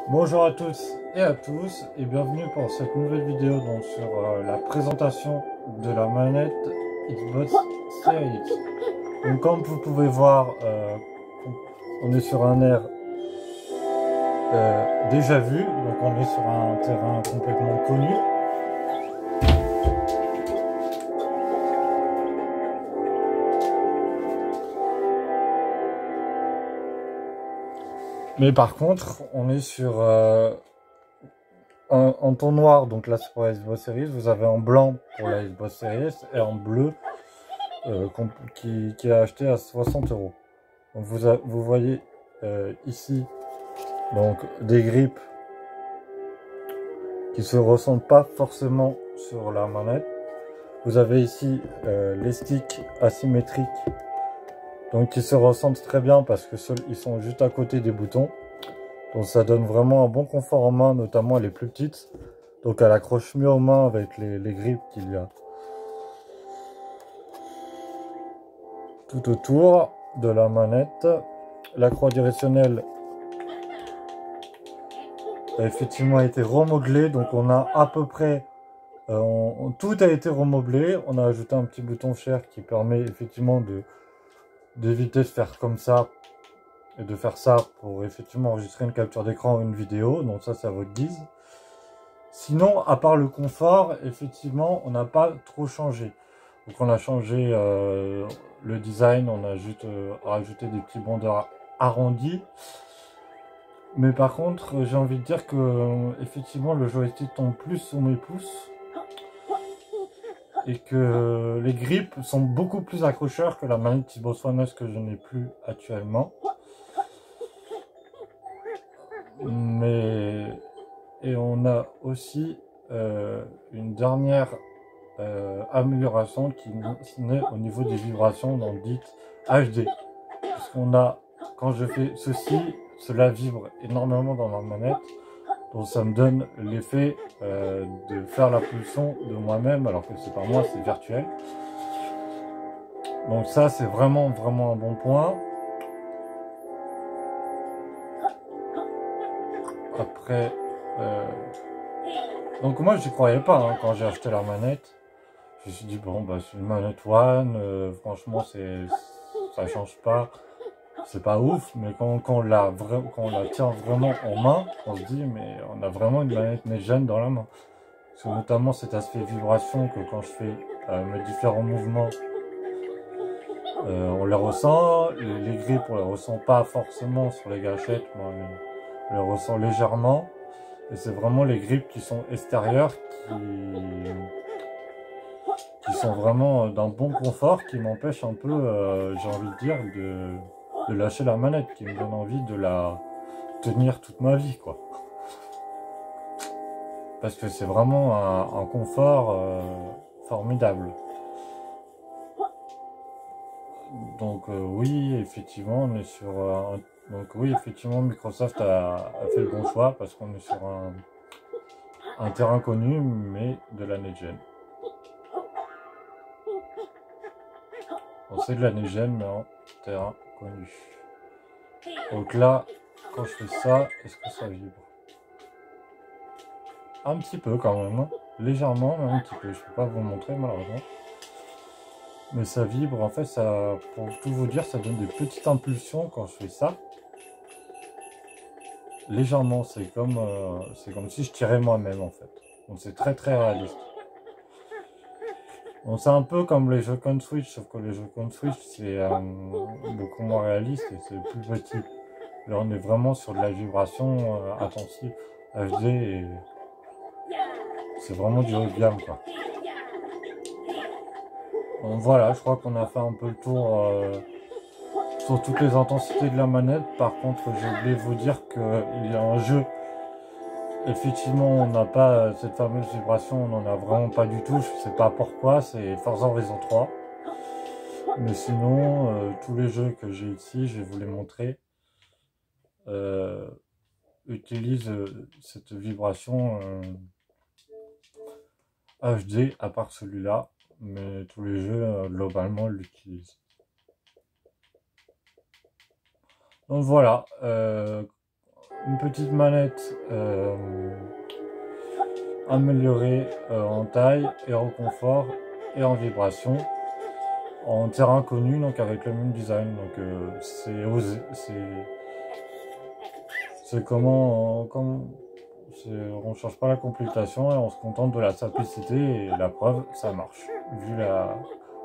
Bonjour à tous et à tous et bienvenue pour cette nouvelle vidéo donc, sur la présentation de la manette Xbox Series X. Donc comme vous pouvez voir, on est sur un air déjà vu, donc on est sur un terrain complètement connu. Mais par contre, on est sur en ton noir, donc là c'est pour la Xbox Series, vous avez en blanc pour la Xbox Series et en bleu qui est acheté à 60 €. Donc vous voyez ici donc des grippes qui se ressentent pas forcément sur la manette. Vous avez ici les sticks asymétriques donc qui se ressentent très bien parce que ils sont juste à côté des boutons. Donc ça donne vraiment un bon confort en main, notamment les plus petites. Donc elle accroche mieux aux mains avec les grippes qu'il y a tout autour de la manette. La croix directionnelle a effectivement été remodelée, donc on a à peu près tout a été remodelé. On a ajouté un petit bouton share qui permet effectivement d'éviter de faire comme ça et de faire ça pour effectivement enregistrer une capture d'écran ou une vidéo. Donc ça c'est à votre guise. Sinon, à part le confort, effectivement, on n'a pas trop changé. Donc on a changé le design, on a juste rajouté des petits bandeurs arrondis. Mais par contre, j'ai envie de dire que effectivement le joystick tombe plus sur mes pouces et que les grips sont beaucoup plus accrocheurs que la manette Xbox One S que je n'ai plus actuellement. Et on a aussi une dernière amélioration qui naît au niveau des vibrations dans le dit HD. Puisqu'on a, quand je fais ceci, cela vibre énormément dans la manette. Donc ça me donne l'effet de faire la pulsion de moi-même, alors que c'est pas moi, c'est virtuel. Donc ça c'est vraiment un bon point. Après, donc moi j'y croyais pas hein, quand j'ai acheté la manette. Je me suis dit bon bah c'est une manette One, franchement ça change pas. C'est pas ouf, mais quand on la tient vraiment en main, on se dit mais on a vraiment une manette next-gen dans la main. Parce que notamment cet aspect vibration que quand je fais mes différents mouvements, on les ressent. Les grippes on les ressent pas forcément sur les gâchettes, moi on les ressent légèrement. Et c'est vraiment les grippes qui sont extérieures qui sont vraiment d'un bon confort, qui m'empêchent un peu, j'ai envie de dire, de lâcher la manette, qui me donne envie de la tenir toute ma vie, quoi. Parce que c'est vraiment un confort formidable. Donc oui, effectivement, on est sur donc oui, effectivement, Microsoft a fait le bon choix parce qu'on est sur un terrain connu, mais de la next-gen. On sait de la next-gen, mais en terrain connu. Donc là, quand je fais ça, est-ce que ça vibre? Un petit peu quand même, hein. Légèrement, mais un petit peu. Je peux pas vous montrer malheureusement. Mais ça vibre, en fait, ça, pour tout vous dire, ça donne des petites impulsions quand je fais ça. Légèrement, c'est comme si je tirais moi-même en fait. Donc c'est très réaliste. Donc c'est un peu comme les Joy-Con Switch, sauf que les Joy-Con Switch c'est beaucoup moins réaliste et c'est plus petit. Là on est vraiment sur de la vibration intensive HD et c'est vraiment du haut de gamme quoi. Donc voilà, je crois qu'on a fait un peu le tour sur toutes les intensités de la manette. Par contre, j'ai oublié de vous dire qu'il y a un jeu. Effectivement, on n'a pas cette fameuse vibration, on n'en a vraiment pas du tout. Je sais pas pourquoi, c'est Forza Horizon 3. Mais sinon, tous les jeux que j'ai ici, je vais vous les montrer, utilisent cette vibration HD, à part celui-là. Mais tous les jeux, globalement, l'utilisent. Donc voilà, une petite manette améliorée en taille et en confort et en vibration, en terrain connu, donc avec le même design. Donc c'est osé, c'est comment, on change pas la complication et on se contente de la simplicité, et la preuve, ça marche. Vu la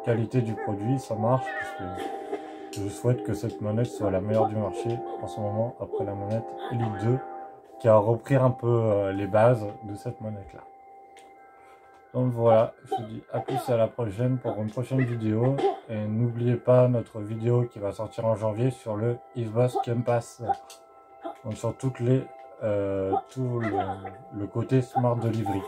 qualité du produit, ça marche, puisque je souhaite que cette manette soit la meilleure du marché en ce moment, après la manette Elite 2, qui a repris un peu les bases de cette manette là. Donc voilà, je vous dis à plus et à la prochaine pour une prochaine vidéo. Et n'oubliez pas notre vidéo qui va sortir en janvier sur le Xbox Game Pass. Donc sur tout le côté smart delivery.